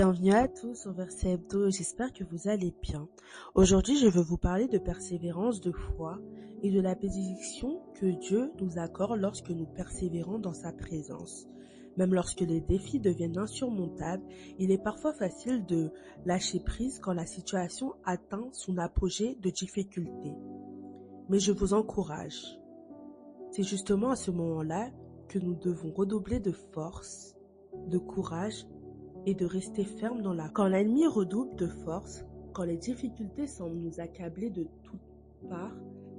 Bienvenue à tous sur Verset Hebdo, j'espère que vous allez bien. Aujourd'hui, je veux vous parler de persévérance, de foi et de la bénédiction que Dieu nous accorde lorsque nous persévérons dans sa présence. Même lorsque les défis deviennent insurmontables, il est parfois facile de lâcher prise quand la situation atteint son apogée de difficulté. Mais je vous encourage. C'est justement à ce moment-là que nous devons redoubler de force, de courage et de rester ferme dans la... Quand l'ennemi redouble de force, quand les difficultés semblent nous accabler de toutes parts,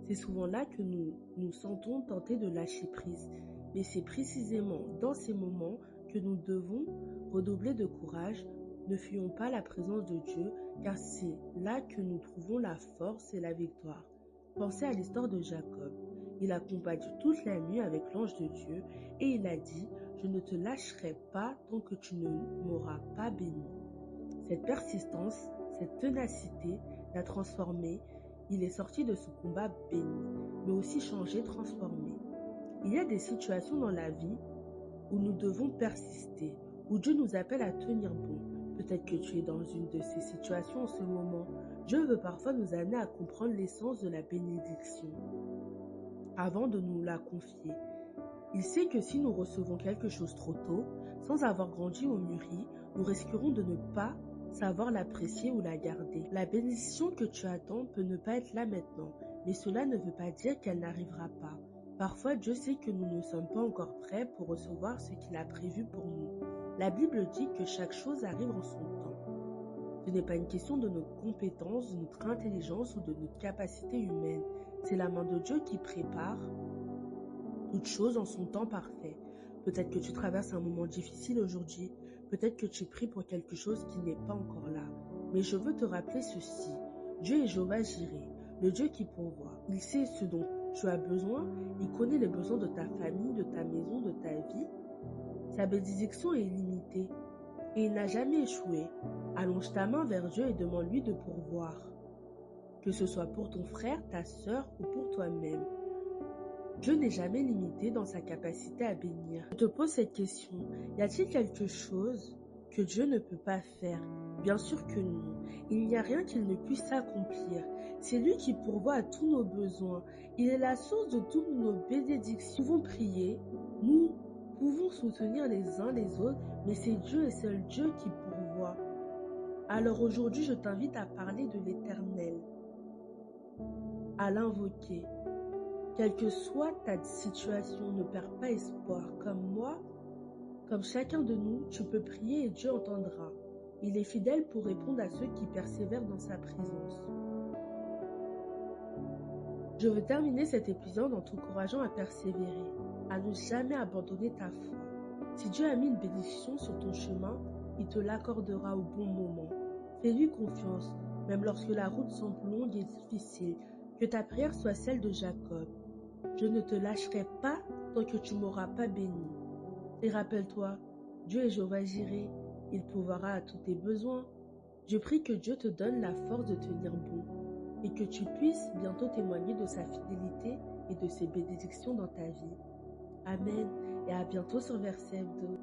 c'est souvent là que nous nous sentons tentés de lâcher prise. Mais c'est précisément dans ces moments que nous devons redoubler de courage. Ne fuyons pas la présence de Dieu, car c'est là que nous trouvons la force et la victoire. Pensez à l'histoire de Jacob. Il a combattu toute la nuit avec l'ange de Dieu et il a dit « Je ne te lâcherai pas tant que tu ne m'auras pas béni ». Cette persistance, cette ténacité l'a transformé. Il est sorti de ce combat béni, mais aussi changé, transformé. Il y a des situations dans la vie où nous devons persister, où Dieu nous appelle à tenir bon. Peut-être que tu es dans une de ces situations en ce moment. Dieu veut parfois nous amener à comprendre l'essence de la bénédiction avant de nous la confier. Il sait que si nous recevons quelque chose trop tôt, sans avoir grandi ou mûri, nous risquerons de ne pas savoir l'apprécier ou la garder. La bénédiction que tu attends peut ne pas être là maintenant, mais cela ne veut pas dire qu'elle n'arrivera pas. Parfois, Dieu sait que nous ne sommes pas encore prêts pour recevoir ce qu'il a prévu pour nous. La Bible dit que chaque chose arrive en son temps. Ce n'est pas une question de nos compétences, de notre intelligence ou de notre capacité humaine. C'est la main de Dieu qui prépare toute chose en son temps parfait. Peut-être que tu traverses un moment difficile aujourd'hui. Peut-être que tu pries pour quelque chose qui n'est pas encore là. Mais je veux te rappeler ceci. Dieu est Jéhovah Jireh, le Dieu qui pourvoit. Il sait ce dont tu as besoin. Il connaît les besoins de ta famille, de ta maison, de ta vie. Sa bénédiction est illimitée et il n'a jamais échoué. Allonge ta main vers Dieu et demande-lui de pourvoir. Que ce soit pour ton frère, ta sœur ou pour toi-même. Dieu n'est jamais limité dans sa capacité à bénir. Je te pose cette question, y a-t-il quelque chose que Dieu ne peut pas faire? Bien sûr que non. Il n'y a rien qu'il ne puisse accomplir. C'est lui qui pourvoit à tous nos besoins. Il est la source de toutes nos bénédictions. Nous pouvons prier, nous pouvons soutenir les uns les autres, mais c'est Dieu et seul Dieu qui pourvoit. Alors aujourd'hui, je t'invite à parler de l'Éternel, à l'invoquer. Quelle que soit ta situation, ne perds pas espoir. Comme moi, comme chacun de nous, tu peux prier et Dieu entendra. Il est fidèle pour répondre à ceux qui persévèrent dans sa présence. Je veux terminer cet épisode en t'encourageant à persévérer, à ne jamais abandonner ta foi. Si Dieu a mis une bénédiction sur ton chemin, il te l'accordera au bon moment. Fais-lui confiance, même lorsque la route semble longue et difficile. Que ta prière soit celle de Jacob. Je ne te lâcherai pas tant que tu m'auras pas béni. Et rappelle-toi, Dieu est Jéhovah Jireh, il pourvoira à tous tes besoins. Je prie que Dieu te donne la force de tenir bon et que tu puisses bientôt témoigner de sa fidélité et de ses bénédictions dans ta vie. Amen et à bientôt sur Verset Hebdo.